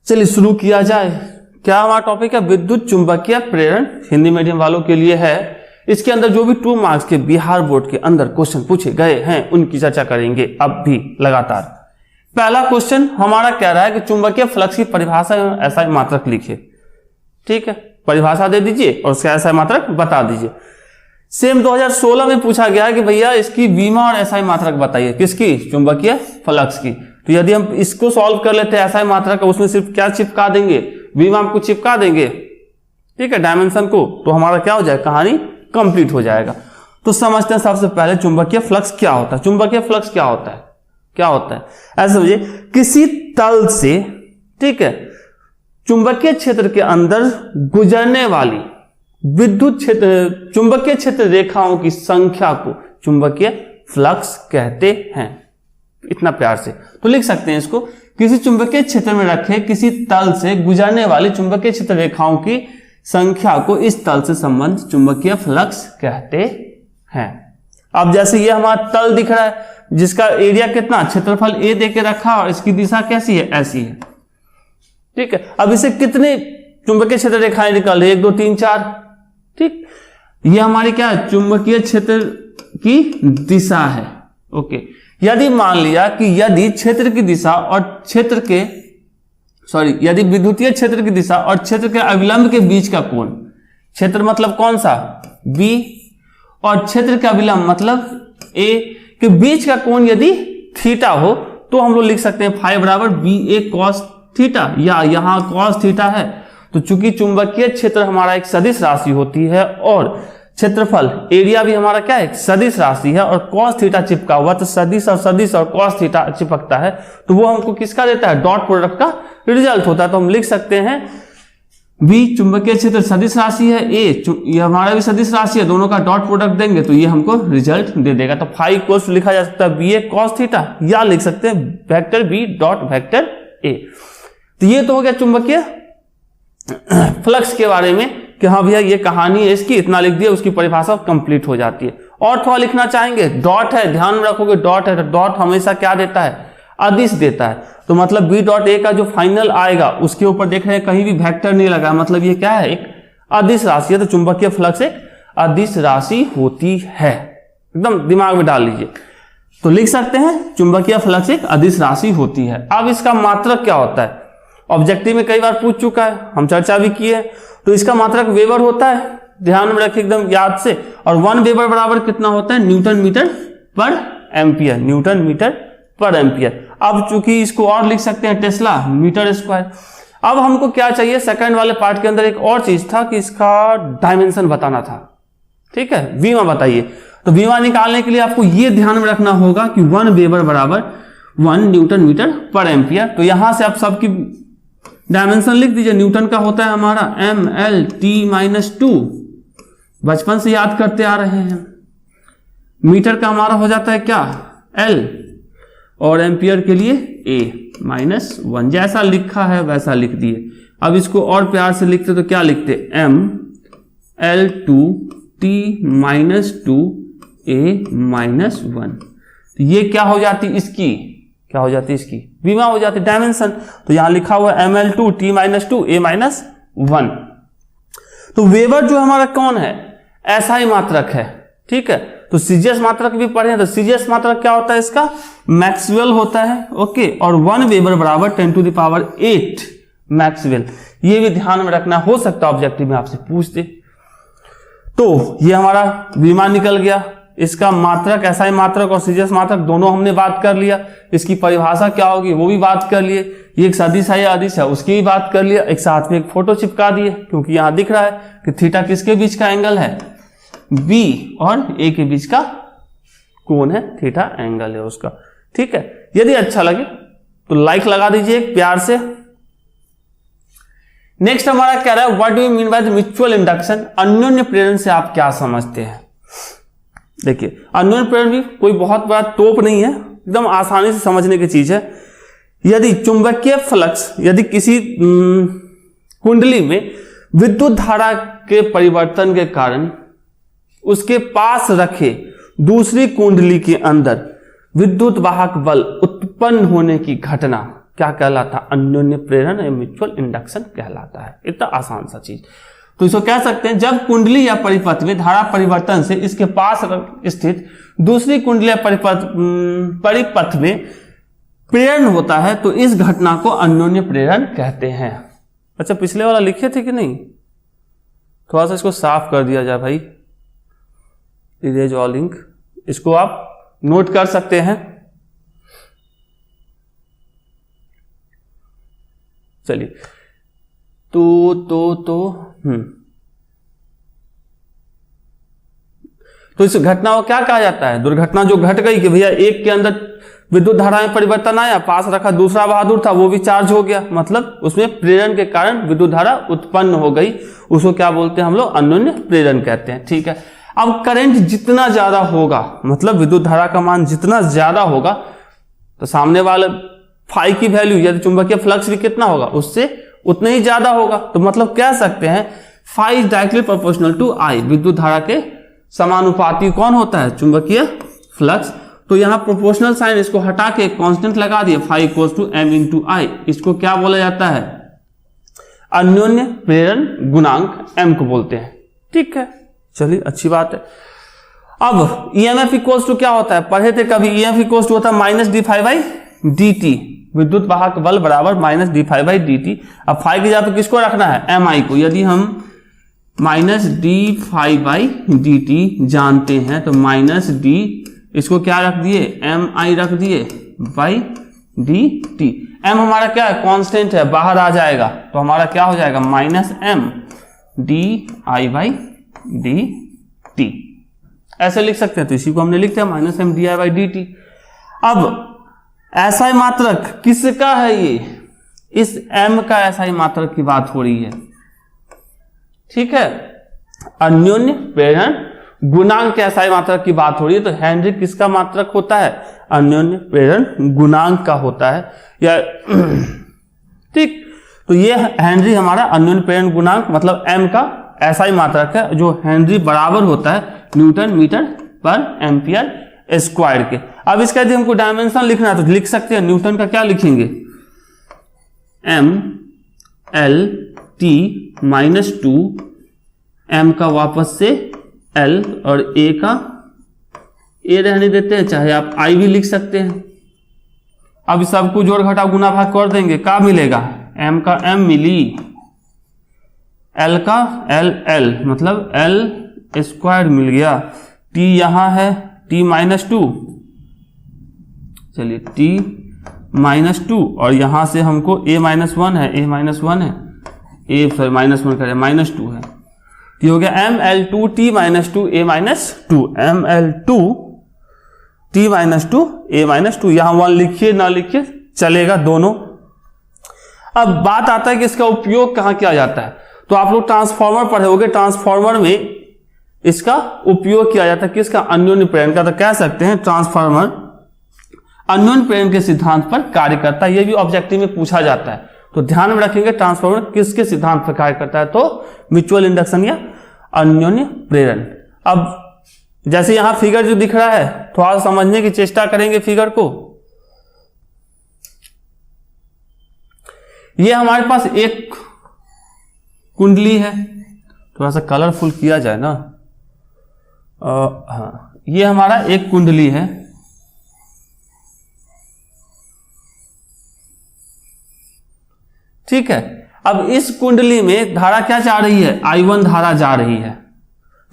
चलिए शुरू किया जाए। क्या हमारा टॉपिक है? विद्युत चुंबकीय प्रेरण, हिंदी मीडियम वालों के लिए है। इसके अंदर जो भी 2 मार्क्स के बिहार बोर्ड के अंदर क्वेश्चन पूछे गए हैं उनकी चर्चा करेंगे अब भी लगातार। पहला क्वेश्चन हमारा कह रहा है कि चुंबकीय फ्लक्स की परिभाषा एवं एसआई मात्रक लिखिए। ठीक है, परिभाषा दे दीजिए और उसका एसआई मात्रक बता दीजिए। सेम 2016 में पूछा गया कि भैया इसकी बीमा और एसआई मात्रक बताइए। किसकी? चुंबकीय फ्लक्स की। तो यदि हम इसको सॉल्व कर लेते हैं एसआई मात्रक, उसमें सिर्फ क्या चिपका देंगे? बीमा को चिपका देंगे, ठीक है, डायमेंशन को, तो हमारा क्या हो जाएगा? कहानी कंप्लीट हो जाएगा। तो समझते हैं सबसे पहले चुंबकीय फ्लक्स क्या होता है। चुंबकीय फ्लक्स क्या होता है? क्या होता है ऐसे समझिए, किसी तल से, ठीक है, चुंबकीय क्षेत्र के अंदर गुजरने वाली विद्युत क्षेत्र, चुंबकीय क्षेत्र रेखाओं की संख्या को चुंबकीय फ्लक्स कहते हैं। इतना प्यार से तो लिख सकते हैं इसको। किसी चुंबकीय क्षेत्र में रखे किसी तल से गुजरने वाली चुंबकीय क्षेत्र रेखाओं की संख्या को इस तल से संबंध चुंबकीय फ्लक्स कहते हैं। अब जैसे ये हमारा तल दिख रहा है जिसका एरिया कितना, क्षेत्रफल ए दे के रखा और इसकी दिशा कैसी है? ऐसी है। ठीक है, अब इसे कितने चुंबकीय क्षेत्र रेखाएं निकल रही है? 1 2 3 4। ठीक, ये हमारी क्या है? चुंबकीय क्षेत्र की दिशा है। ओके, यदि मान लिया कि यदि क्षेत्र की दिशा और क्षेत्र के यदि विद्युतीय क्षेत्र की दिशा और क्षेत्र के अविलंब के बीच का कोण, क्षेत्र मतलब कौन सा? बी, और क्षेत्र का अविलंब मतलब ए के बीच का कोण यदि थीटा हो तो हम लोग लिख सकते हैं फाई बराबर बी ए कॉस थीटा, या यहां कॉस थीटा है। तो चूंकि चुंबकीय क्षेत्र हमारा एक सदिश राशि होती है और क्षेत्रफल एरिया भी हमारा क्या है? सदिश राशि है, और कॉस थीटा चिपका हुआ, तो सदिश और कॉस थीटा चिपकता है, तो वो हमको किसका देता है? डॉट प्रोडक्ट का रिजल्ट होता है। तो हम लिख सकते हैं बी चुंबकीय क्षेत्र सदिश राशि है, ए ये हमारा भी सदिश राशि है, दोनों का डॉट प्रोडक्ट देंगे तो ये हमको रिजल्ट दे देगा। तो फाई इक्वल्स लिखा जा सकता है बी ए कॉस थीटा, या लिख सकते हैं vector B dot vector A. तो ये तो हो गया चुंबकीय फ्लक्स के बारे में कि हाँ भैया ये कहानी है इसकी, इतना लिख दिया, उसकी परिभाषा कंप्लीट हो जाती है। और थोड़ा लिखना चाहेंगे, डॉट है, ध्यान में रखोगे डॉट है, तो डॉट हमेशा क्या देता है? अदिश देता है। तो मतलब बी डॉट ए का जो फाइनल आएगा उसके ऊपर देख रहे हैं कहीं भी वेक्टर नहीं लगा, मतलब ये क्या है? एक अदिश राशि है। तो चुंबकीय फ्लक्स एक अदिश राशि होती है, एकदम दिमाग में डाल लीजिए। तो लिख सकते हैं चुंबकीय फ्लक्स एक अदिश राशि होती है। अब इसका मात्रक क्या होता है? ऑब्जेक्टिव में कई बार पूछ चुका है, हम चर्चा भी की है। तो इसका मात्रक वेबर होता है, ध्यान में रखिए एकदम याद से। और 1 वेबर बराबर कितना होता है? न्यूटन मीटर पर एम्पियर, न्यूटन मीटर पर एम्पियर। अब चूंकि इसको और लिख सकते हैं टेस्ला मीटर स्क्वायर। अब हमको क्या चाहिए? सेकंड वाले पार्ट के अंदर एक और चीज था कि इसका डायमेंशन बताना था। ठीक है, वीमा बताइए। तो वीमा निकालने के लिए आपको ये ध्यान में रखना होगा कि 1 वेबर बराबर 1 न्यूटन मीटर पर एम्पियर। तो यहां से आप सबकी डायमेंशन लिख दीजिए। न्यूटन का होता है हमारा mL-T-2, बचपन से याद करते आ रहे हैं। मीटर का हमारा हो जाता है क्या? L, और एम्पियर के लिए A-1। जैसा लिखा है वैसा लिख दिए। अब इसको और प्यार से लिखते तो क्या लिखते? mL2T-2A-1। ये क्या हो जाती? इसकी क्या हो जाती? इसकी बीमा हो जाती, डायमेंशन। तो यहां लिखा हुआ mL2T-2A-1। तो वेबर जो हमारा कौन है? एसआई मात्रक है। ठीक है, तो सीजीएस मात्रक भी पढ़े हैं। तो सीजीएस मात्रक क्या होता है? इसका मैक्सवेल होता है। ओके, और 1 वेबर बराबर 10⁸ मैक्सवेल। ये भी ध्यान में रखना, हो सकता है ऑब्जेक्टिव में आपसे पूछ दे। तो ये हमारा बीमा निकल गया। इसका मात्रक, एसआई मात्रक और सीजीएस मात्रक दोनों हमने बात कर लिया। इसकी परिभाषा क्या होगी वो भी बात कर लिए। ये एक सदिश है या अदिश है उसकी भी बात कर लिया। एक साथ में एक फोटो चिपका दिए, क्योंकि यहां दिख रहा है कि थीटा किसके बीच का एंगल है? बी और ए के बीच का कोण है, थीटा एंगल है उसका। ठीक है, यदि अच्छा लगे तो लाइक लगा दीजिए प्यार से। नेक्स्ट हमारा कह रहा है what do you mean by the mutual induction? अन्योन्य प्रेरण से आप क्या समझते हैं? देखिए, अन्योन्य प्रेरण भी कोई बहुत बड़ा तोप नहीं है, एकदम आसानी से समझने की चीज है। यदि चुंबकीय फ्लक्स, यदि किसी कुंडली में विद्युत धारा के परिवर्तन के कारण उसके पास रखे दूसरी कुंडली के अंदर विद्युत वाहक बल उत्पन्न होने की घटना क्या कहलाता है? अन्योन्य प्रेरण या म्यूचुअल इंडक्शन कहलाता है। इतना आसान सा चीज। तो इसको कह सकते हैं जब कुंडली या परिपथ में धारा परिवर्तन से इसके पास स्थित दूसरी कुंडली या परिपथ में प्रेरण होता है तो इस घटना को अन्योन्य प्रेरण कहते हैं। अच्छा, पिछले वाला लिखे थे कि नहीं? थोड़ा सा इसको साफ कर दिया जाए भाई, इरेज ऑल इंक। इसको आप नोट कर सकते हैं। चलिए, तो इस घटना को क्या कहा जाता है? दुर्घटना जो घट गई कि भैया एक के अंदर विद्युत धारा में परिवर्तन आया, पास रखा दूसरा बहादुर था, वो भी चार्ज हो गया, मतलब उसमें प्रेरण के कारण विद्युत धारा उत्पन्न हो गई, उसको क्या बोलते हैं हम लोग? अन्योन्य प्रेरण कहते हैं। ठीक है, अब करंट जितना ज्यादा होगा, मतलब विद्युत धारा का मान जितना ज्यादा होगा, तो सामने वाले फाई की वैल्यू या चुंबकीय फ्लक्स भी कितना होगा? उससे उतना ही ज्यादा होगा। तो मतलब कह सकते हैं phi is directly proportional to I. विद्युत धारा के समानुपाती कौन होता है? चुंबकीय फ्लक्स। तो यहां प्रोपोर्शनल साइन इसको हटा के कांस्टेंट लगा दिए, phi equals to M into I. इसको क्या बोला जाता है? अन्योन्य प्रेरण गुणांक एम को बोलते हैं। ठीक है, चलिए अच्छी बात है। अब ईएमएफ इक्वल्स टू क्या होता है? पढ़े थे कभी, ईएमएफ इक्वल्स टू होता है minus D phi by D T. विद्युत वाहक बल बराबर minus D phi by D T. अब फाई की जगह पे किसको रखना है? एम आई को। यदि हम minus D phi by D T जानते हैं तो माइनस डी, इसको क्या रख दिए? एम आई रख दिए बाई डी टी। एम हमारा क्या है? कांस्टेंट है, बाहर आ जाएगा तो हमारा क्या हो जाएगा? Minus M D I by D T. ऐसे लिख सकते हैं, तो इसी को हमने लिख दिया minus M D I by D T. अब एसआई मात्रक किसका है? ये इस एम का एसआई मात्रक की बात हो रही है। ठीक है, अन्योन्य प्रेरण गुणांक के एसआई मात्रक की बात हो रही है। तो हेनरी किसका मात्रक होता है? अन्योन्य प्रेरण गुणांक का होता है या ठीक। तो ये हेनरी हमारा अन्योन्य प्रेरण गुणांक मतलब एम का एसआई मात्रक है, जो हेनरी बराबर होता है न्यूटन मीटर पर एम्पियर स्क्वायर के। अब इसका यदि हमको डायमेंशन लिखना है तो लिख सकते हैं, न्यूटन का क्या लिखेंगे? M L T minus two, M का वापस से एल और ए का ए रहने देते हैं, चाहे आप आई भी लिख सकते हैं। अब सबको जोड़ घटा गुना भाग कर देंगे, क्या मिलेगा? एम का एम मिली, एल का एल एल मतलब एल स्क्वायर मिल गया, टी यहां है टी माइनस टू, चलिए टी माइनस टू, और यहां से हमको ए माइनस वन है, ए माइनस वन है, ए सॉरी माइनस वन करें माइनस टू है, ये हो गया M L two T minus two A minus two, M L two T minus two A minus two. यहां वन लिखिए ना लिखिए चलेगा दोनों। अब बात आता है कि इसका उपयोग कहां किया जाता है। तो आप लोग ट्रांसफॉर्मर पढ़े होंगे, ट्रांसफॉर्मर में इसका उपयोग किया जाता है किसका? अन्योन्य प्रेरण का। तो कह सकते हैं ट्रांसफार्मर अन्योन्य प्रेरण के सिद्धांत पर कार्य करता है। यह भी ऑब्जेक्टिव में पूछा जाता है, तो ध्यान में रखेंगे ट्रांसफार्मर किसके सिद्धांत पर कार्य करता है? तो म्यूचुअल इंडक्शन या अन्योन्य प्रेरण। अब जैसे यहां फिगर जो दिख रहा है, थोड़ा समझने की चेष्टा करेंगे फिगर को। यह हमारे पास एक कुंडली है, थोड़ा सा कलरफुल किया जाए ना। हाँ, ये हमारा एक कुंडली है, ठीक है। अब इस कुंडली में धारा क्या जा रही है? I1 धारा जा रही है।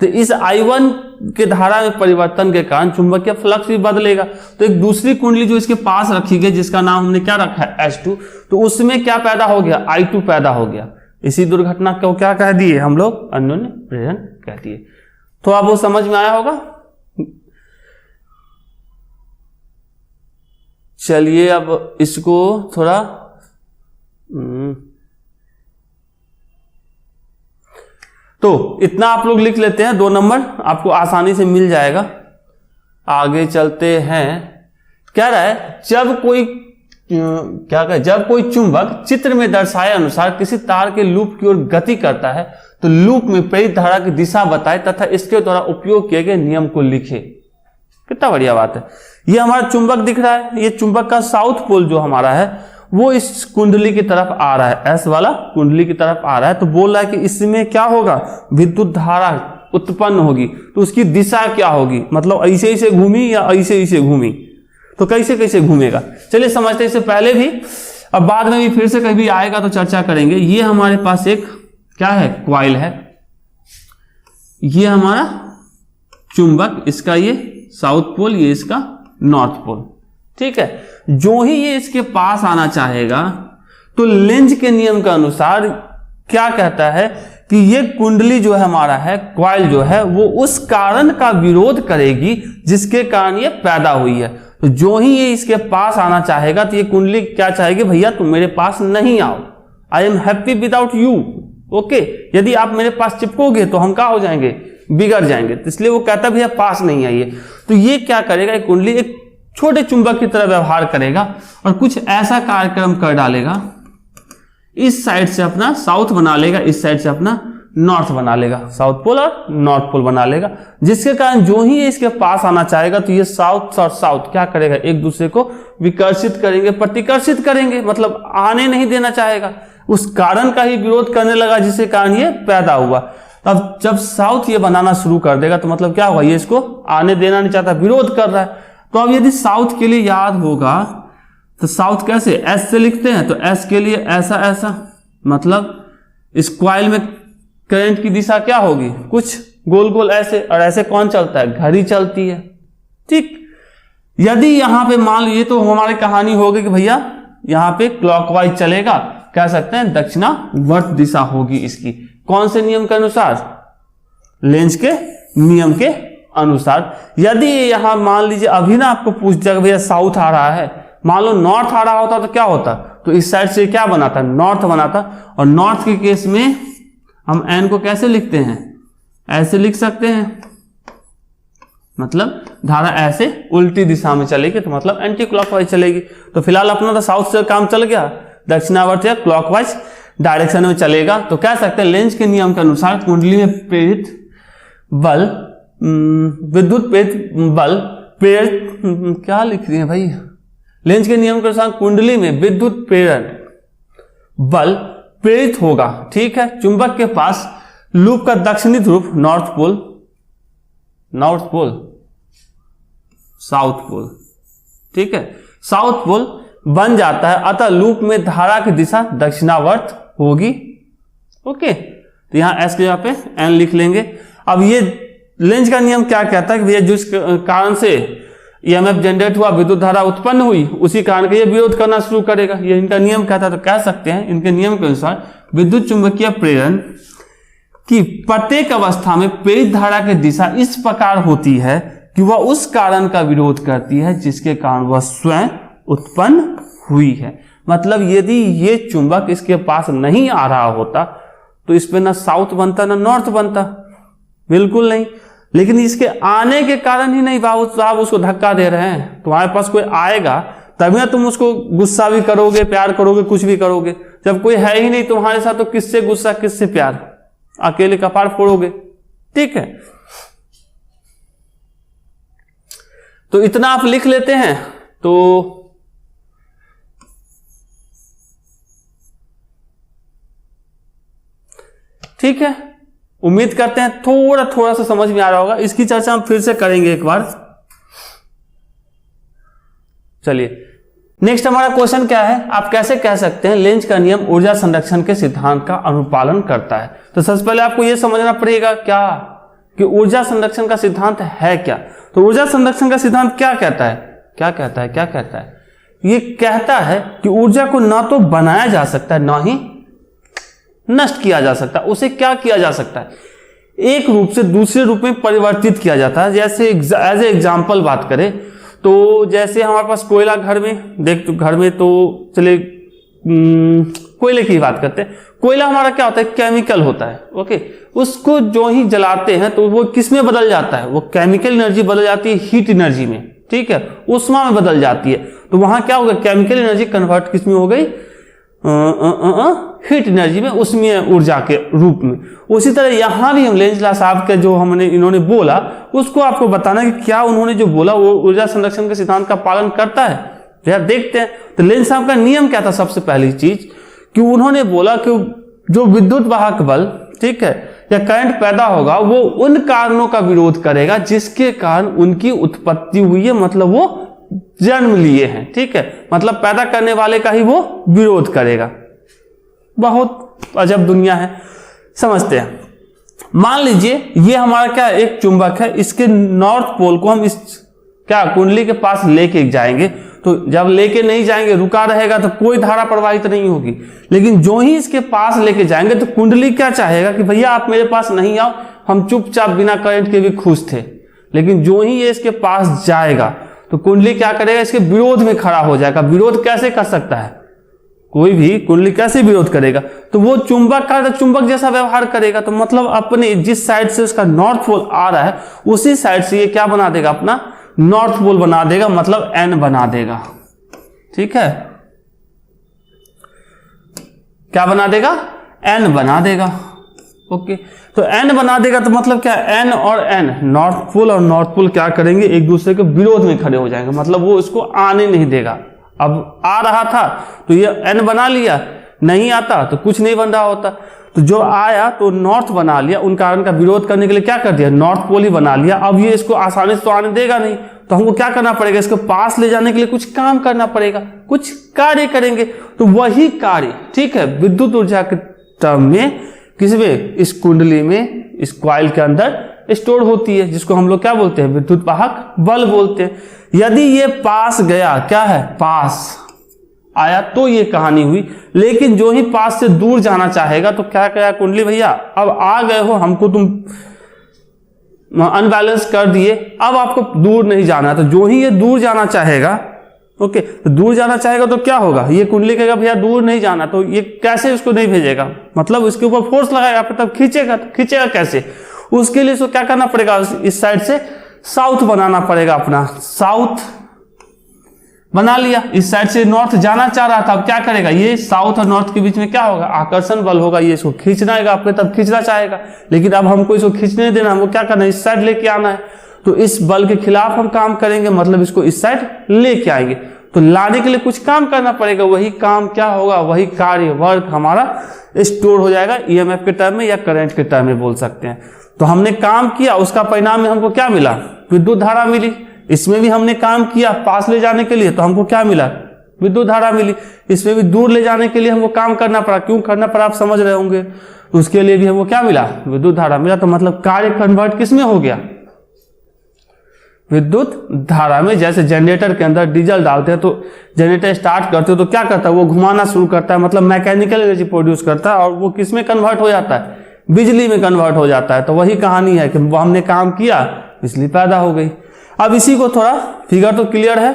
तो इस I1 के धारा में परिवर्तन के कारण चुंबकीय फ्लक्स भी बदलेगा। तो एक दूसरी कुंडली जो इसके पास रखी गई, जिसका नाम हमने क्या रखा है? H2, तो उसमें क्या पैदा हो गया? I2 पैदा हो गया। इसी दुर्घटना को क्या कह दिए हम लोग? अन्योन्य प्रेरण कह दिए। तो अब वो समझ में आया होगा। चलिए अब इसको थोड़ा तो इतना आप लोग लिख लेते हैं, 2 नंबर आपको आसानी से मिल जाएगा। आगे चलते हैं। क्या रहा है? जब कोई चुंबक चित्र में दर्शाए अनुसार किसी तार के लूप की ओर गति करता है तो लूप में प्रेरित धारा की दिशा बताए तथा इसके द्वारा उपयोग किए गए नियम को लिखे। कितना बढ़िया बात है। ये हमारा चुंबक दिख रहा है, ये चुंबक का साउथ पोल जो हमारा है वो इस कुंडली की तरफ आ रहा है, एस वाला कुंडली की तरफ आ रहा है, तो बोल रहा है कि इसमें क्या होगा, विद्युत धारा उत्पन्न होगी, तो उसकी दिशा क्या होगी, मतलब ऐसे ऐसे घूमी या ऐसे ऐसे घूमी, तो कैसे कैसे घूमेगा। चलिए समझते हैं, इससे पहले भी अब बाद में भी फिर से कभी आएगा तो चर्चा करेंगे। ये हमारे पास एक क्या है, क्वाइल है, ये हमारा चुंबक, इसका ये साउथ पोल, ये इसका नॉर्थ पोल, ठीक है। जो ही ये इसके पास आना चाहेगा तो लेंज के नियम के अनुसार क्या कहता है कि ये कुंडली जो है हमारा है, क्वाइल जो है, वो उस कारण का विरोध करेगी जिसके कारण ये पैदा हुई है। तो जो ही ये इसके पास आना चाहेगा तो ये कुंडली क्या चाहेगी, भैया तुम मेरे पास नहीं आओ, I am happy without you, okay. यदि आप मेरे पास चिपकोगे तो हम क्या हो जाएंगे, बिगड़ जाएंगे, तो इसलिए वो कहता भैया पास नहीं आइए। तो ये क्या करेगा, एक कुंडली एक छोटे चुंबक की तरह व्यवहार करेगा और कुछ ऐसा कार्यक्रम कर डालेगा, इस साइड से अपना साउथ बना लेगा, इस साइड से अपना नॉर्थ बना लेगा, साउथ पोल और नॉर्थ पोल बना लेगा, जिसके कारण जो ही ये इसके पास आना चाहेगा तो ये साउथ और साउथ क्या करेगा, एक दूसरे को विकर्षित करेंगे, प्रतिकर्षित करेंगे, मतलब आने नहीं देना चाहेगा, उस कारण का ही विरोध करने लगा जिसके कारण ये पैदा हुआ। अब जब साउथ ये बनाना शुरू कर देगा तो मतलब क्या होगा, ये इसको आने देना नहीं चाहता, विरोध कर रहा है। तो अब यदि साउथ के लिए याद होगा तो साउथ कैसे, एस से लिखते हैं, तो एस के लिए ऐसा ऐसा, मतलब इस क्वाइल में करंट की दिशा क्या होगी, कुछ गोल गोल ऐसे, और ऐसे कौन चलता है, घड़ी चलती है, ठीक। यदि यहां पे मान लीजिए तो हमारी कहानी होगी कि भैया यहां पे क्लॉकवाइज चलेगा, कह सकते हैं दक्षिणावर्त दिशा होगी इसकी, कौन से नियम के अनुसार, लेंज के नियम के अनुसार। यदि यहां मान लीजिए अभी ना आपको पूछ जाएगा भैया साउथ आ रहा है, मान लो नॉर्थ आ रहा होता तो क्या होता, तो इस साइड से क्या बनाता, नॉर्थ बनाता, और नॉर्थ के केस में हम एन को कैसे लिखते हैं, ऐसे लिख सकते हैं, मतलब धारा ऐसे उल्टी दिशा में चलेगी, तो मतलब एंटी क्लॉकवाइज चलेगी। तो फिलहाल अपना तो साउथ से काम चल गया, दक्षिणावर्त या क्लॉकवाइज डायरेक्शन में चलेगा। तो कह सकते हैं लेंज के नियम के अनुसार कुंडली में प्रेरित बल, विद्युत प्रेरित बल, प्रेरित क्या लिख रही है भाई, लेंज के नियम के अनुसार कुंडली में विद्युत प्रेरण बल प्रेरित होगा, ठीक है। चुंबक के पास लूप का दक्षिणी ध्रुव north pole, north pole, south pole, ठीक है, साउथ पोल बन जाता है, अतः लूप में धारा की दिशा दक्षिणावर्त होगी, ओके। तो यहां एस के जगह पे एन लिख लेंगे। अब ये लेंज का नियम क्या कहता है कि भैया जिस कारण से ईएमएफ जनरेट हुआ, विद्युत धारा उत्पन्न हुई, उसी कारण के ये विरोध करना शुरू करेगा, ये इनका नियम कहता है। तो कह सकते हैं इनके नियम के अनुसार विद्युत चुंबकीय प्रेरण की प्रत्येक अवस्था में प्रेरित धारा की दिशा इस प्रकार होती है कि वह उस कारण का विरोध करती है जिसके कारण वह स्वयं उत्पन्न हुई है। मतलब यदि ये चुंबक इसके पास नहीं आ रहा होता तो इस पे ना साउथ बनता ना नॉर्थ बनता, बिल्कुल नहीं। लेकिन इसके आने के कारण ही नहीं, बाबू साहब उसको धक्का दे रहे हैं, तुम्हारे पास कोई आएगा तभी ना तुम उसको गुस्सा भी करोगे, प्यार करोगे, कुछ भी करोगे। जब कोई है ही नहीं तुम्हारे साथ तो किससे गुस्सा किससे प्यार, अकेले कपाड़ फोड़ोगे, ठीक है। तो इतना आप लिख लेते हैं तो ठीक है। उम्मीद करते हैं थोड़ा थोड़ा सा समझ में आ रहा होगा। इसकी चर्चा हम फिर से करेंगे एक बार। चलिए नेक्स्ट हमारा क्वेश्चन क्या है, आप कैसे कह सकते हैं लेंज का नियम ऊर्जा संरक्षण के सिद्धांत का अनुपालन करता है। तो सबसे पहले आपको यह समझना पड़ेगा क्या कि ऊर्जा संरक्षण का सिद्धांत है क्या। तो ऊर्जा संरक्षण का सिद्धांत क्या कहता है, क्या कहता है, क्या कहता है, ये कहता है कि ऊर्जा को ना तो बनाया जा सकता है ना ही नष्ट किया जा सकता है। उसे क्या किया जा सकता है, एक रूप से दूसरे रूप में परिवर्तित किया जाता है। जैसे एज ए एग्जाम्पल बात करें तो जैसे हमारे पास कोयला घर में देख, तो घर में तो चले कोयले की बात करते हैं। कोयला हमारा क्या होता है, केमिकल होता है, ओके। उसको जो ही जलाते हैं तो वो किस में बदल जाता है, वो केमिकल एनर्जी बदल जाती है हीट एनर्जी में, ठीक है, उष्मा में बदल जाती है। तो वहां क्या होगा, केमिकल एनर्जी कन्वर्ट किस में हो गई, हीट एनर्जी में, उसमें ऊर्जा के रूप में। उसी तरह यहां भी हम लेंज लॉ साहब के जो इन्होंने बोला उसको आपको बताना कि क्या उन्होंने जो बोला वो ऊर्जा संरक्षण के सिद्धांत का पालन करता है यार देखते हैं। तो लेंज साहब का नियम क्या था? सबसे पहली चीज कि उन्होंने बोला कि जो विद्युत वाहक बल, ठीक है, या करंट पैदा होगा वो उन कारणों का विरोध करेगा जिसके कारण उनकी उत्पत्ति हुई है, मतलब वो जन्म लिए हैं, ठीक है, मतलब पैदा करने वाले का ही वो विरोध करेगा। बहुत अजब दुनिया है, समझते हैं। मान लीजिए ये हमारा क्या एक चुंबक है, इसके नॉर्थ पोल को हम इस क्या कुंडली के पास लेके जाएंगे, तो जब लेके नहीं जाएंगे रुका रहेगा तो कोई धारा प्रवाहित नहीं होगी। लेकिन जो ही इसके पास लेके जाएंगे तो कुंडली क्या चाहेगा कि भैया आप मेरे पास नहीं आओ, हम चुपचाप बिना करंट के भी खुश थे। लेकिन जो ही ये इसके पास जाएगा तो कुंडली क्या करेगा? इसके विरोध में खड़ा हो जाएगा। विरोध कैसे कर सकता है? कोई भी कुंडली कैसे विरोध करेगा? तो वो चुंबक का चुंबक जैसा व्यवहार करेगा। तो मतलब अपने जिस साइड से उसका नॉर्थ पोल आ रहा है उसी साइड से ये क्या बना देगा? अपना नॉर्थ पोल बना देगा, मतलब एन बना देगा, ठीक है, क्या बना देगा? एन बना देगा। ओके, तो एन बना देगा तो मतलब क्या? एन और एन, नॉर्थ पोल और नॉर्थ पोल क्या करेंगे? एक दूसरे के विरोध में खड़े हो जाएंगे, मतलब वो इसको आने नहीं देगा। अब आ रहा था तो ये एन बना लिया, नहीं आता तो कुछ नहीं बन रहा होता। तो जो आया तो नॉर्थ बना लिया, उन कारण का विरोध करने के लिए क्या कर दिया? नॉर्थ पोल ही बना लिया। अब ये इसको आसानी से तो आने देगा नहीं, तो हमको क्या करना पड़ेगा? इसको पास ले जाने के लिए कुछ काम करना पड़ेगा, कुछ कार्य करेंगे। तो वही कार्य, ठीक है, विद्युत ऊर्जा के टर्म में किसमें? इस कुंडली में, इस कॉइल के अंदर स्टोर होती है, जिसको हम लोग क्या बोलते हैं? विद्युत वाहक बल बोलते हैं। यदि ये पास गया, क्या है? पास आया तो ये कहानी हुई। लेकिन जो ही पास से दूर जाना चाहेगा तो क्या कहेगा कुंडली? भैया अब आ गए हो, हमको तुम अनबैलेंस कर दिए, अब आपको दूर नहीं जाना। तो जो ही ये दूर जाना चाहेगा, ओके, तो दूर जाना चाहेगा तो क्या होगा? ये कुंडली कहेगा भैया दूर नहीं जाना, तो ये कैसे उसको नहीं भेजेगा? मतलब उसके ऊपर फोर्स लगाएगा, तब खींचेगा। तो खींचेगा कैसे? उसके लिए इसको क्या करना पड़ेगा? इस साइड से साउथ बनाना पड़ेगा, अपना साउथ बना लिया। इस साइड से नॉर्थ जाना चाह रहा था, अब क्या करेगा? ये साउथ और नॉर्थ के बीच में क्या होगा? आकर्षण बल होगा, ये इसको खींचनाएगा अपने, तब खींचना चाहेगा। लेकिन अब हमको इसको खींचने नहीं देना, हमको क्या करना है? इस साइड लेके आना है। तो इस बल के खिलाफ हम काम करेंगे, मतलब इसको इस साइड लेके आएंगे। तो लाने के लिए कुछ काम करना पड़ेगा, वही काम क्या होगा? वही कार्य, वर्क हमारा स्टोर हो जाएगा ईएमएफ के टर्म में या करंट के टर्म में बोल सकते हैं। तो हमने काम किया, उसका परिणाम में हमको क्या मिला? विद्युत धारा मिली। इसमें भी हमने काम किया पास ले जाने के लिए, तो हमको क्या मिला? विद्युत धारा मिली। इसमें भी दूर ले जाने के लिए हमको काम करना पड़ा। क्यों करना पड़ा? आप समझ रहे होंगे। उसके लिए भी हमको क्या मिला? विद्युत धारा मिला। तो मतलब कार्य कन्वर्ट किसमें हो गया? विद्युत धारा में। जैसे जनरेटर के अंदर डीजल डालते हैं तो जनरेटर स्टार्ट करते हो तो क्या करता है? वो घुमाना शुरू करता है, मतलब मैकेनिकल एनर्जी प्रोड्यूस करता है, और वो किसमें कन्वर्ट हो जाता है? बिजली में कन्वर्ट हो जाता है। तो वही कहानी है कि हमने काम किया, बिजली पैदा हो गई। अब इसी को थोड़ा फिगर तो क्लियर है।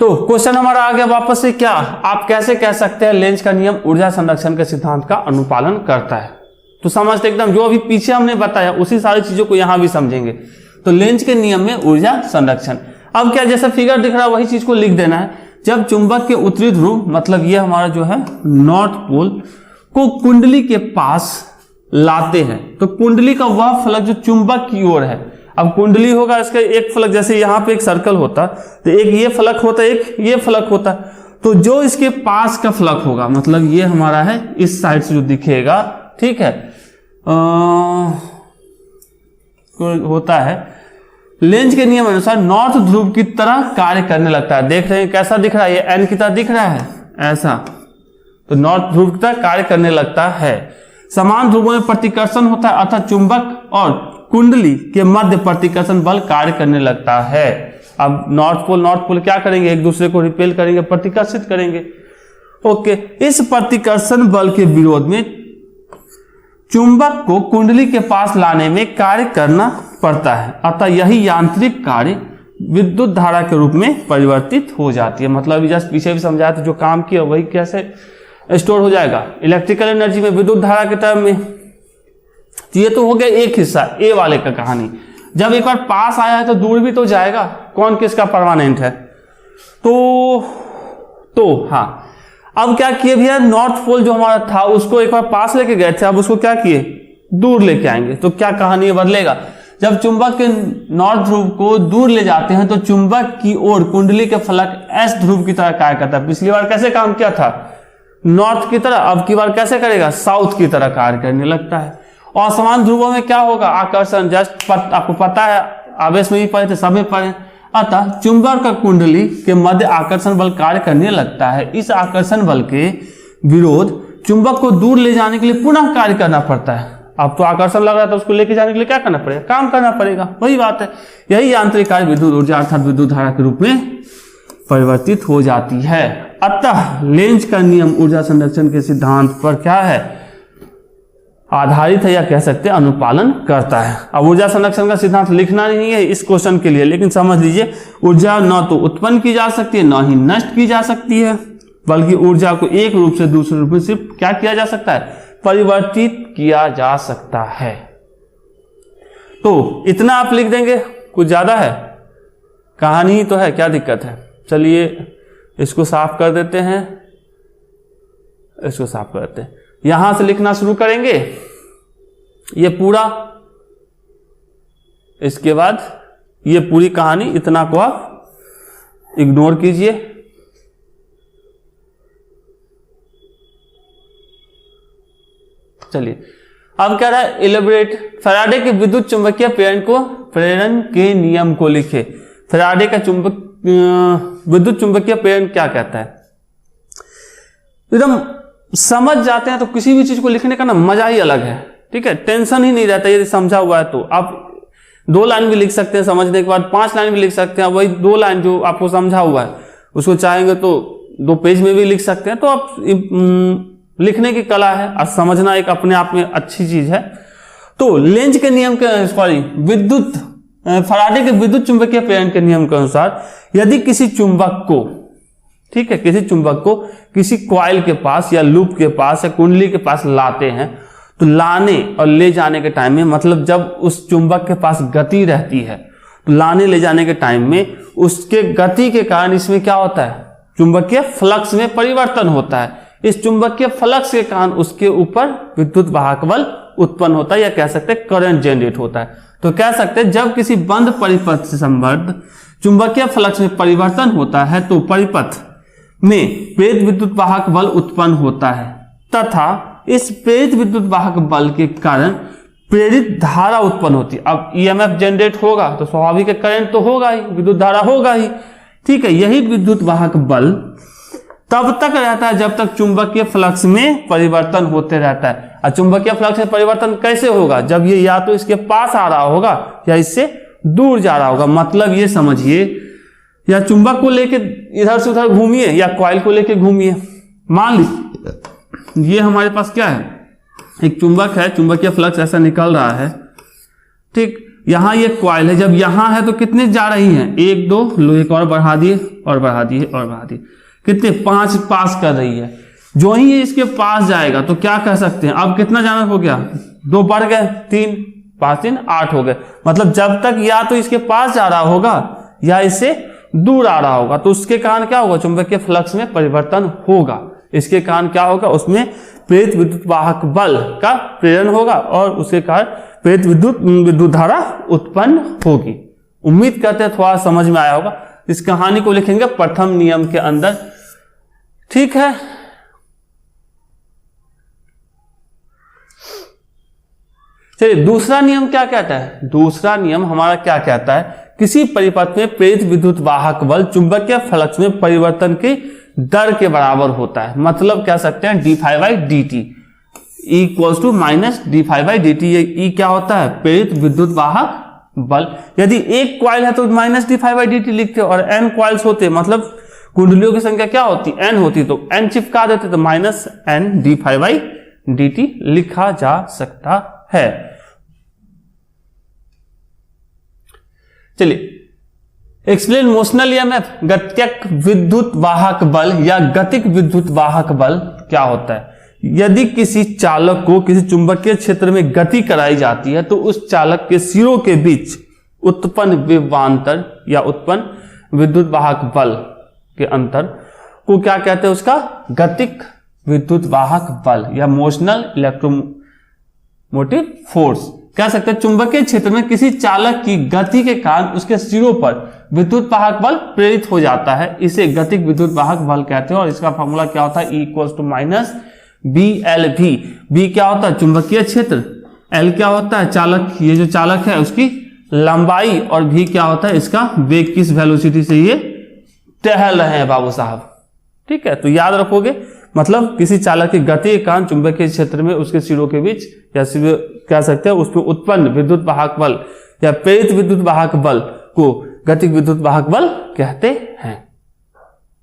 तो क्वेश्चन हमारा आ गया वापस से, क्या आप कैसे कह सकते हैं लेंज का नियम ऊर्जा संरक्षण के सिद्धांत का अनुपालन करता है? तो समझते एकदम, जो अभी पीछे हमने बताया उसी सारी चीजों को यहां भी समझेंगे। तो लेंज के नियम में ऊर्जा संरक्षण। अब क्या, जैसा फिगर दिख रहा है वही चीज को लिख देना है। जब चुंबक के उत्तरी ध्रुव, मतलब ये हमारा जो है नॉर्थ पोल को कुंडली के पास लाते हैं, तो कुंडली का वह फलक जो चुंबक की ओर है, अब कुंडली होगा इसका एक फलक, जैसे यहां पे एक सर्कल होता तो एक ये फलक होता, एक ये फलक होता, तो जो इसके पास का फलक होगा, मतलब ये हमारा है इस साइड से जो दिखेगा, ठीक है, होता है लेंज के नियम अनुसार नॉर्थ ध्रुव की तरह कार्य करने लगता है। देख रहे हैं कैसा दिख रहा है? ये एन की तरह दिख रहा है ऐसा, तो नॉर्थ ध्रुव की तरह कार्य करने लगता है। समान ध्रुवों में प्रतिकर्षण होता है, अर्थात चुंबक और कुंडली के मध्य प्रतिकर्षण बल कार्य करने लगता है। अब नॉर्थ पोल क्या करेंगे? एक दूसरे को रिपेल करेंगे, प्रतिकर्षित करेंगे। ओके, इस प्रतिकर्षण बल के विरोध में चुंबक को कुंडली के पास लाने में कार्य करना पड़ता है, अतः यही यांत्रिक कार्य विद्युत धारा के रूप में परिवर्तित हो जाती है। मतलब जस्ट पीछे भी समझाया, तो जो काम किया वही कैसे स्टोर हो जाएगा इलेक्ट्रिकल एनर्जी में, विद्युत धारा के टर्म में। तो ये तो हो गया एक हिस्सा ए वाले का कहानी। जब एक बार पास आया है तो दूर भी तो जाएगा, कौन किसका परमानेंट है? तो हाँ, अब क्या किए भैया, नॉर्थ पोल जो हमारा था उसको एक बार पास लेके गए थे, अब उसको क्या किए? दूर लेके आएंगे। तो क्या कहानी बदलेगा? जब चुंबक के नॉर्थ ध्रुव को दूर ले जाते हैं तो चुंबक की ओर कुंडली के फलक एस ध्रुव की तरह कार्य करता है। पिछली बार कैसे काम किया था, नॉर्थ की तरह, अब की बार कैसे करेगा, साउथ की तरह कार्य करने लगता है। और समान ध्रुवों में क्या होगा, आकर्षण, जस्ट आपको पता है, आवेश में भी पढ़े थे, सब में पढ़े। अतः चुंबक का कुंडली के मध्य आकर्षण बल कार्य करने लगता है। इस आकर्षण बल के विरोध चुंबक को दूर ले जाने के लिए पुनः कार्य करना पड़ता है। अब तो आकर्षण लग रहा था, उसको लेके जाने के लिए क्या करना पड़ेगा, काम करना पड़ेगा, वही बात है। यही यांत्रिक कार्य विद्युत ऊर्जा अर्थात विद्युत धारा के रूप में परिवर्तित हो जाती है। अतः लेंज का नियम ऊर्जा संरक्षण के सिद्धांत पर क्या है, आधारित है, या कह सकते हैं अनुपालन करता है। अब ऊर्जा संरक्षण का सिद्धांत लिखना नहीं है इस क्वेश्चन के लिए, लेकिन समझ लीजिए ऊर्जा न तो उत्पन्न की जा सकती है न ही नष्ट की जा सकती है, बल्कि ऊर्जा को एक रूप से दूसरे रूप में सिर्फ क्या किया जा सकता है, परिवर्तित किया जा सकता है। तो इतना आप लिख देंगे, कुछ ज्यादा है, कहानी ही तो है, क्या दिक्कत है। चलिए इसको साफ कर देते हैं, इसको साफ कर देते हैं, यहां से लिखना शुरू करेंगे ये पूरा, इसके बाद ये पूरी कहानी, इतना को आप इग्नोर कीजिए। चलिए अब कह रहा है इलेबोरेट, फैराडे के विद्युत चुंबकीय प्रेरण के नियम को लिखे। फैराडे का विद्युत चुंबकीय प्रेरण क्या कहता है, एकदम समझ जाते हैं तो किसी भी चीज को लिखने का ना मजा ही अलग है, ठीक है, टेंशन ही नहीं रहता यदि समझा हुआ है तो। आप 2 लाइन भी लिख सकते हैं समझने के बाद, 5 लाइन भी लिख सकते हैं, वही 2 लाइन जो आपको समझा हुआ है उसको चाहेंगे तो 2 पेज में भी लिख सकते हैं। तो आप लिखने की कला है और समझना एक अपने आप में अच्छी चीज है। तो लेंज के नियम के फैराडे के विद्युत चुंबकीय प्रेरण के नियम के अनुसार यदि किसी चुंबक को, ठीक है, किसी चुंबक को किसी कॉइल के पास या लूप के पास या कुंडली के पास लाते हैं तो लाने और ले जाने के टाइम में, मतलब जब उस चुंबक के पास गति रहती है तो लाने ले जाने के टाइम में उसके गति के कारण इसमें क्या होता है, चुंबकीय फ्लक्स में परिवर्तन होता है। इस चुंबकीय फ्लक्स के कारण उसके ऊपर विद्युत वाहक बल उत्पन्न होता है, या कह सकते हैं करंट जनरेट होता है। तो कह सकते हैं जब किसी बंद परिपथ से संबद्ध चुंबकीय फ्लक्स में परिवर्तन होता है तो परिपथ में प्रेरित विद्युत वाहक बल उत्पन्न होता है, तथा इस प्रेरित विद्युत वाहक बल के कारण प्रेरित धारा उत्पन्न होती है। अब ईएमएफ जनरेट होगा तो स्वाभाविक करंट तो होगा ही, विद्युत धारा होगा ही, ठीक है। यही विद्युत वाहक बल तब तक रहता है जब तक चुंबकीय फ्लक्स में परिवर्तन होते रहता है। और चुंबकीय फ्लक्स में परिवर्तन कैसे होगा, जब ये या तो इसके पास आ रहा होगा या इससे दूर जा रहा होगा। मतलब ये समझिए, या चुंबक को लेके इधर से उधर घूमिए या कॉइल को लेके घूमिए। मान लीजिए ये हमारे पास क्या है, एक चुंबक है, चुंबकीय फ्लक्स ऐसा निकल रहा है, ठीक। यहां ये कॉइल है, जब यहां है तो कितने जा रही हैं, 1 2, लो एक और बढ़ा दिए और बढ़ा दिए और बढ़ा दिए, कितने 5 पास कर रही है। जो ही ये इसके पास जाएगा तो क्या कह सकते हैं, अब कितना जाना हो गया, 2 बढ़ गए, 3 5 3 8 हो गए। मतलब जब तक या तो इसके पास जा रहा होगा या इससे दूर आ रहा होगा तो उसके कारण क्या होगा, चुंबकीय फ्लक्स में परिवर्तन होगा। इसके कारण क्या होगा, उसमें प्रेरित विद्युत वाहक बल का प्रेरण होगा और उसके कारण प्रेरित विद्युत धारा उत्पन्न होगी। उम्मीद करते हैं थोड़ा समझ में आया होगा। इस कहानी को लिखेंगे प्रथम नियम के अंदर, ठीक है। चलिए दूसरा नियम क्या कहता है, दूसरा नियम हमारा क्या कहता है, किसी परिपथ में प्रेरित विद्युत वाहक बल चुंबकीय फ्लक्स में परिवर्तन की दर के बराबर होता है। मतलब कह सकते हैं d∅dt इक्वल्स टू -d∅dt। ये E क्या होता है, प्रेरित विद्युत वाहक बल। यदि एक कॉइल है तो -d∅dt लिखते और n कॉइल्स होते, मतलब कुंडलियों की संख्या क्या होती, n होती, तो n चिपका देते तो -n d∅dt लिखा जा सकता है। चलिए एक्सप्लेन मोशनल ईएमएफ, गत्यक विद्युत वाहक बल या गतिक विद्युत वाहक बल क्या होता है। यदि किसी चालक को किसी चुंबकीय क्षेत्र में गति कराई जाती है तो उस चालक के सिरों के बीच उत्पन्न विभवांतर या उत्पन्न विद्युत वाहक बल के अंतर को क्या कहते हैं, उसका गतिक विद्युत वाहक बल या मोशनल इलेक्ट्रोमोटिव फोर्स कह सकते हैं चुंबकीय क्षेत्र में किसी चालक की गति के कारण उसके सिरों पर विद्युत वाहक बल प्रेरित हो जाता है, इसे गतिक विद्युत वाहक बल कहते हैं। और इसका फॉर्मूला क्या होता है, E = -BLV। बी क्या होता है, चुंबकीय क्षेत्र, एल क्या होता है, चालक, ये जो चालक है उसकी लंबाई, और भी क्या होता है, इसका वेग, किस वेलोसिटी से ये टहल रहे हैं बाबू साहब। ठीक है, तो याद रखोगे, मतलब किसी चालक की गति के कारण चुंबकीय क्षेत्र में उसके सिरों के बीच, या कह सकते हैं उसमें उत्पन्न विद्युत वाहक बल या प्रेरित विद्युत वाहक बल को गतिक विद्युत वाहक बल कहते हैं।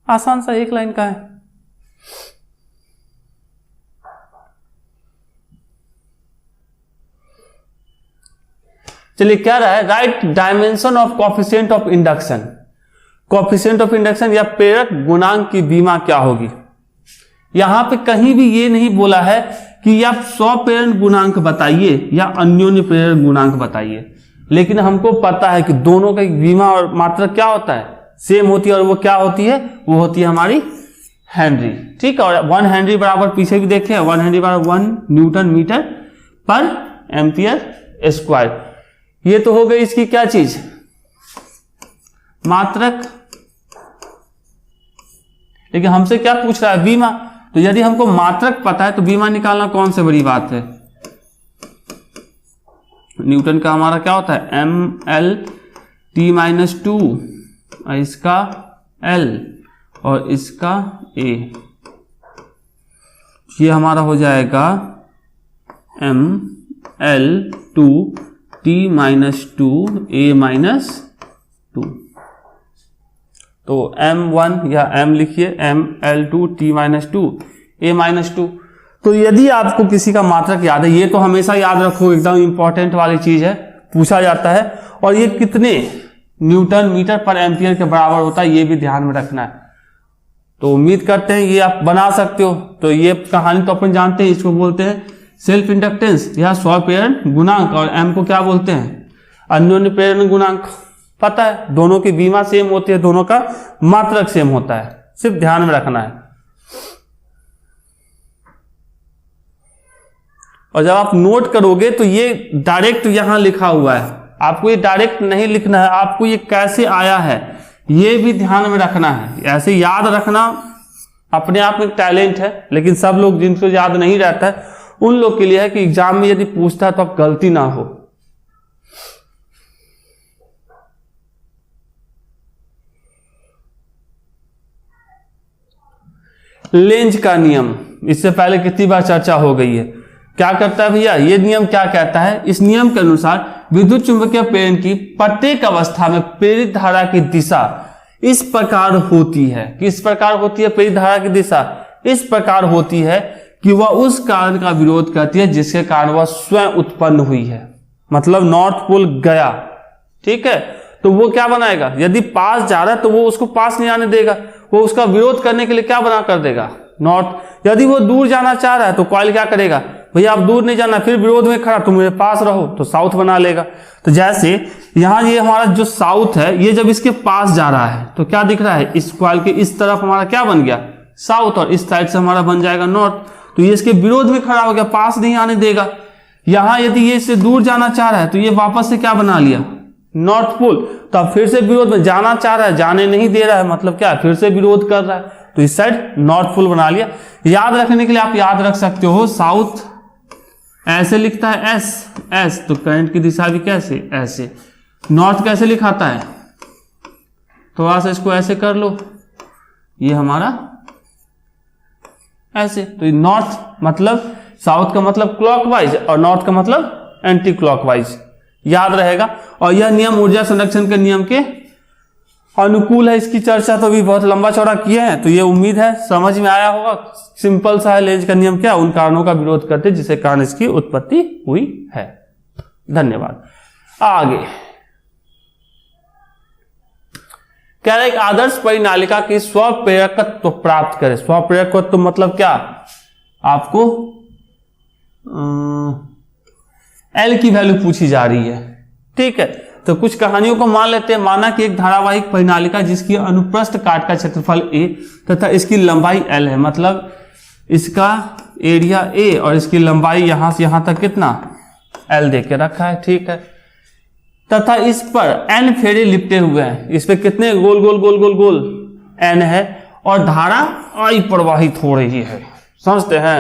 आसान सा एक लाइन का है। चलिए, क्या रहा है, right dimension of coefficient of induction. Coefficient of induction या प्रेरक गुणांक की बीमा क्या होगी। यहां पे कहीं भी ये नहीं बोला है कि आप स्वप्रेरण गुणांक बताइए या अन्योन्य प्रेरण गुणांक बताइए, लेकिन हमको पता है कि दोनों का बीमा और मात्रा क्या होता है, सेम होती है, और वो क्या होती है, वो होती है हमारी हेनरी। ठीक है, और 1 हेनरी बराबर, पीछे भी देखे 1 हेनरी बराबर 1 न्यूटन मीटर पर एम्पियर स्क्वायर। ये तो हो गई इसकी क्या चीज, मात्रक। लेकिन हमसे क्या पूछ रहा है, बीमा। तो यदि हमको मात्रक पता है तो बीमा निकालना कौन से बड़ी बात है। न्यूटन का हमारा क्या होता है, mL/t-2, इसका L और इसका A, ये हमारा हो जाएगा mL/2t-2 A-2। तो M1 या M लिखिए, mL/2t-2 A-2। तो यदि आपको किसी का मात्रक याद है, ये तो हमेशा याद रखो, एकदम इंपॉर्टेंट वाली चीज है, पूछा जाता है, और ये कितने न्यूटन मीटर पर एम्पियर के बराबर होता है, ये भी ध्यान में रखना है। तो उम्मीद करते हैं ये आप बना सकते हो। तो ये कहानी तो अपन जानते हैं, इसको बोलते हैं सेल्फ इंडक्टेंस या स्वप्रेरण गुणांक, और M को क्या बोलते हैं, अन्योन्य प्रेरण गुणांक। पता है, दोनों की बीमा सेम होती है, दोनों का मात्रक सेम होता है, सिर्फ ध्यान में रखना है। और जब आप नोट करोगे तो ये डायरेक्ट यहां लिखा हुआ है, आपको ये डायरेक्ट नहीं लिखना है, आपको ये कैसे आया है ये भी ध्यान में रखना है। ऐसे याद रखना अपने आप में टैलेंट है, लेकिन सब लोग जिनको याद नहीं रहता है उन लोग के लिए है कि एग्जाम में यदि पूछता है तो आप गलती ना हो। लेंज का नियम, इससे पहले कितनी बार चर्चा हो गई है। क्या करता है भैया, ये नियम क्या कहता है, इस नियम के अनुसार विद्युत चुंबकीय प्रेरण की प्रत्येक अवस्था में प्रेरित धारा की दिशा इस प्रकार होती है। किस प्रकार होती है प्रेरित धारा की दिशा, इस प्रकार होती है कि वह उस कारण का विरोध करती है जिसके कारण वह स्वयं उत्पन्न हुई है। मतलब नॉर्थ पोल गया, ठीक है, तो वो क्या बनाएगा, यदि पास जा रहा है तो वो उसको पास नहीं आने देगा, वो उसका विरोध करने के लिए क्या बना कर देगा, नॉर्थ। यदि वो दूर जाना चाह रहा है तो कॉइल क्या करेगा, भैया आप दूर नहीं जाना, फिर विरोध में खड़ा, तुम मेरे पास रहो, तो साउथ बना लेगा। तो जैसे यहां ये हमारा जो साउथ है, ये जब इसके पास जा रहा है तो क्या दिख रहा है, इस कॉइल के इस तरफ हमारा क्या बन गया, साउथ, और इस साइड से हमारा बन जाएगा नॉर्थ। तो ये इसके विरोध में खड़ा हो गया, पास नहीं आने देगा। यहां यदि ये इससे दूर जाना चाह रहा है तो ये वापस से क्या बना लिया, नॉर्थ पोल। तो अब फिर से विरोध में जाना चाह रहा है, जाने नहीं दे रहा है, मतलब क्या, फिर से विरोध कर रहा है, तो इस साइड नॉर्थ पोल बना लिया। याद रखने के लिए आप याद रख सकते हो, साउथ ऐसे लिखता है एस एस, तो करंट की दिशा भी कैसे, ऐसे। नॉर्थ कैसे लिखाता है, थोड़ा सा इसको ऐसे कर लो, ये हमारा ऐसे। तो नॉर्थ मतलब, साउथ का मतलब क्लॉकवाइज और नॉर्थ का मतलब एंटी क्लॉकवाइज, याद रहेगा। और यह नियम ऊर्जा संरक्षण के नियम के अनुकूल है। इसकी चर्चा तो भी बहुत लंबा चौड़ा किए हैं, तो ये उम्मीद है समझ में आया होगा। सिंपल सा है, लेंज का नियम क्या, उन कारणों का विरोध करते जिसके कारण इसकी उत्पत्ति हुई है। धन्यवाद। आगे कह रहे एक आदर्श परिनालिका की स्वप्रेरकत्व प्राप्त करे। स्वप्रेरकत्व मतलब क्या, आपको एल की वैल्यू पूछी जा रही है, ठीक है। तो कुछ कहानियों को मान लेते हैं। माना कि एक धारावाहिक परिनालिका जिसकी अनुप्रस्थ काट का क्षेत्रफल a तथा इसकी लंबाई l है, मतलब इसका एरिया a और इसकी लंबाई यहां से यहां तक कितना L दे के रखा है, ठीक है, तथा इस पर N फेरे लिपटे हुए हैं। इस पे कितने गोल गोल गोल गोल गोल N है और धारा I प्रवाहित हो रही है। समझते हैं,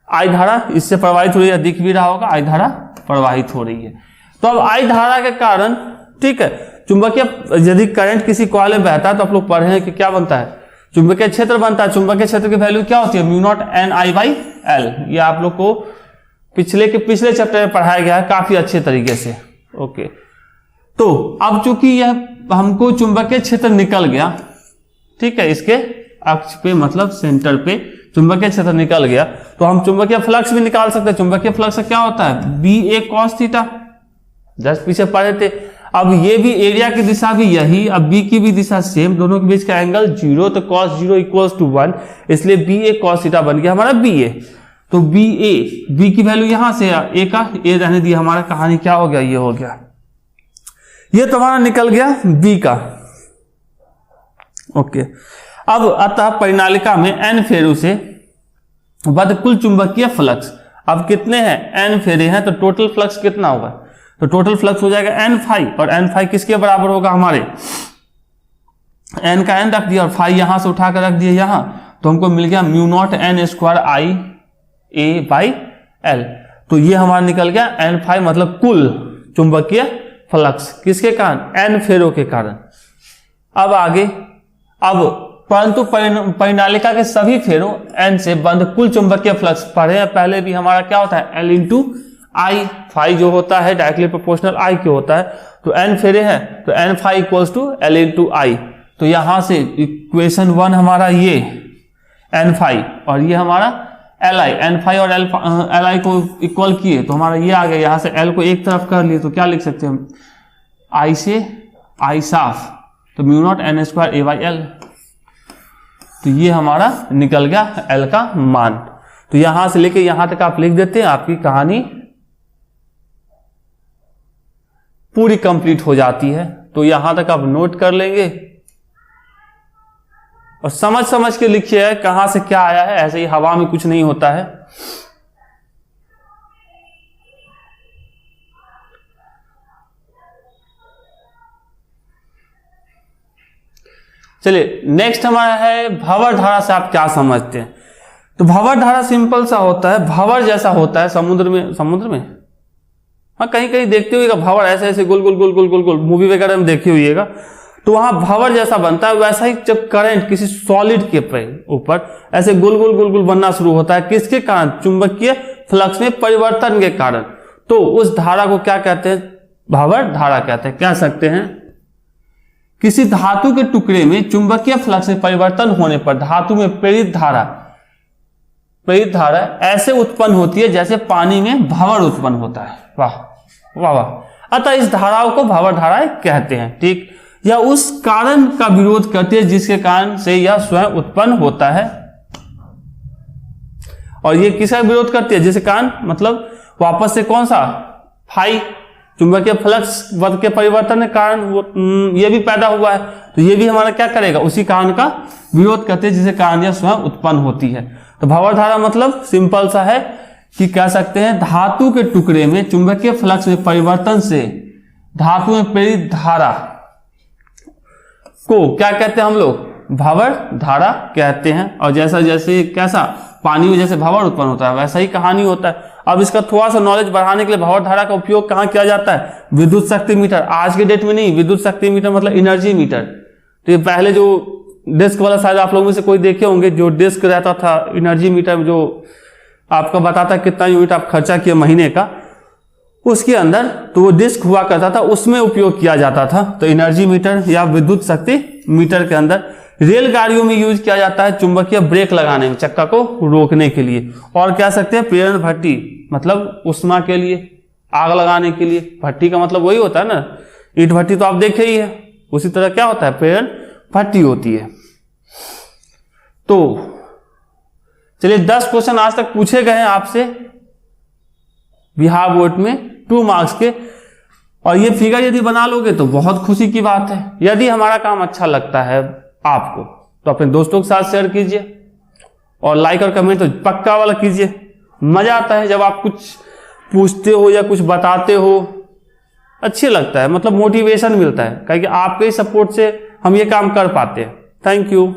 I धारा इससे प्रवाहित हो रही है, दिख भी रहा होगा I धारा प्रवाहित हो रही है। तो अब I धारा के कारण, ठीक है, चुंबकीय यदि करंट किसी कॉइल में बहता है तो आप लोग पढ़े हैं कि क्या बनता है, चुंबकीय क्षेत्र बनता है। चुंबकीय क्षेत्र की वैल्यू क्या होती है, mu not an I by L. ये आप लोग को पिछले चैप्टर में पढ़ाया गया है काफी अच्छे तरीके से। ओके, तो अब चूंकि यह हमको चुंबकीय क्षेत्र निकल गया, ठीक है, इसके अक्ष पे मतलब सेंटर पे चुंबकीय क्षेत्र निकल गया, तो हम चुंबकीय फ्लक्स भी निकाल सकते हैं। चुंबकीय फ्लक्स क्या होता है, बी ए कॉस थीटा, जस्ट पीछे पढ़े थे। अब ये भी एरिया की दिशा भी यही, अब बी की भी दिशा सेम, दोनों के बीच का एंगल 0, तो cos 0 इक्वल्स टू 1, इसलिए बी ए कॉस थीटा बन गया हमारा बी ए। तो बी ए, बी की वैल्यू यहां से ए का ए रहने दिया, हमारा कहानी क्या हो गया, ये हो गया, ये तो हमारा निकल गया बी का। ओके, अब अतः परिनालिका में एन फेरों से बद्ध कुल चुंबकीय फ्लक्स, अब कितने हैं, एन फेरे हैं, तो टोटल फ्लक्स कितना होगा, तो टोटल फ्लक्स हो जाएगा एन फाई, और एन फाई किसके बराबर होगा, हमारे एन का एन रख दिया और फाई यहां से उठा कर रख दिया यहां, तो हमको मिल गया mu not an square I A by L. तो ये हमारा निकल गया एन फाई, मतलब कुल चुंबकीय फ्लक्स किसके कारण, एन फेरों के कारण। अब आगे, अब परंतु परिनालिका के सभी फेरों एन से बंद कुल चुंबकीय फ्लक्स पढ़े हैं पहले भी, हमारा क्या होता है, एल इंटू आई, फाई जो होता है डायरेक्टली प्रोपोर्शनल आई के होता है, तो एन फेरे हैं तो N phi equals to L into I. तो यहां से इक्वेशन 1 हमारा ये एन फाई और ये हमारा एल आई, एन फाई और एल आई को इक्वल किए तो हमारा ये आ गया, यहां से एल को एक तरफ कर लिए तो क्या लिख सकते हैं हम, आई से आई साफ, तो mu not an square A by L. तो ये हमारा निकल गया एल का मान। तो यहां से लेके यहां तक आप लिख देते हैं, आपकी कहानी पूरी कंप्लीट हो जाती है। तो यहां तक आप नोट कर लेंगे और समझ समझ के लिखिए कहां से क्या आया है, ऐसे ही हवा में कुछ नहीं होता है। चलिए नेक्स्ट हमारा है भंवर धारा से आप क्या समझते हैं। तो भंवर धारा सिंपल सा होता है, भंवर जैसा होता है समुद्र में हाँ कहीं कहीं देखते हुएगा भंवर ऐसे ऐसे गोल गोल गोल गोल गोल गोल, मूवी वगैरह में देखे हुएगा, तो वहां भंवर जैसा बनता है। वैसा ही जब करंट किसी सॉलिड के ऊपर ऐसे गोल गोल गोल गोल बनना शुरू होता है, किसके कारण, चुंबकीय फ्लक्स में परिवर्तन के कारण, तो उस धारा को क्या कहते हैं, भंवर धारा कहते हैं। कह सकते हैं किसी धातु के टुकड़े में चुंबकीय फ्लक्स में परिवर्तन होने पर धातु में प्रेरित धारा ऐसे उत्पन्न होती है जैसे पानी में भंवर उत्पन्न होता है। वाह वाह वाह। अतः इस धाराओं को भंवर धाराएं कहते हैं। ठीक, यह उस कारण का विरोध करती है जिसके कारण से यह स्वयं उत्पन्न होता है, और यह किसका विरोध करती है, जिसके कारण मतलब वापस से कौन सा, फाई, चुंबकीय फ्लक्स के परिवर्तन के कारण वो ये भी पैदा हुआ है, तो ये भी हमारा क्या करेगा, उसी कारण का विरोध करते हैं जिसके कारण यह स्वयं उत्पन्न होती है। तो भंवर धारा मतलब सिंपल सा है कि कह सकते हैं धातु के टुकड़े में चुंबकीय फ्लक्स में परिवर्तन से धातु में प्रेरित धारा को क्या कहते हैं हम लोग, भंवर धारा कहते हैं। और जैसा जैसे कैसा पानी में जैसे भंवर उत्पन्न होता है वैसा ही कहानी होता है। अब इसका थोड़ा सा नॉलेज बढ़ाने के लिए भंवर धारा का उपयोग कहाँ किया जाता है, विद्युत शक्ति मीटर। आज के डेट में नहीं, विद्युत शक्ति मीटर मतलब एनर्जी मीटर। तो ये पहले जो डिस्क वाला शायद आप लोगों में से कोई देखे होंगे, जो डिस्क रहता था एनर्जी मीटर में, जो आपका बताता है कितना यूनिट आप खर्चा किया महीने का, उसके अंदर तो वो डिस्क हुआ करता था, उसमें उपयोग किया जाता था। तो एनर्जी मीटर या विद्युत शक्ति मीटर के अंदर रेलगाड़ियों में यूज किया जाता है चुंबकीय ब्रेक लगाने में, चक्का को रोकने के लिए। और कह सकते हैं प्रेरण भट्टी मतलब उष्मा के लिए, आग लगाने के लिए। भट्टी का मतलब वही होता है ना, ईंट भट्टी तो आप देखे ही है, उसी तरह क्या होता है, प्रेरण भट्टी होती है। तो चलिए 10 क्वेश्चन आज तक पूछे गए हैं आपसे बिहार बोर्ड में 2 मार्क्स के, और ये फिगर यदि बना लोगे तो बहुत खुशी की बात है। यदि हमारा काम अच्छा लगता है आपको तो अपने दोस्तों के साथ शेयर कीजिए, और लाइक और कमेंट तो पक्का वाला कीजिए। मजा आता है जब आप कुछ पूछते हो या कुछ बताते हो, अच्छी लगता है, मतलब मोटिवेशन मिलता है, क्योंकि आपके सपोर्ट से हम ये काम कर पाते हैं। Thank you.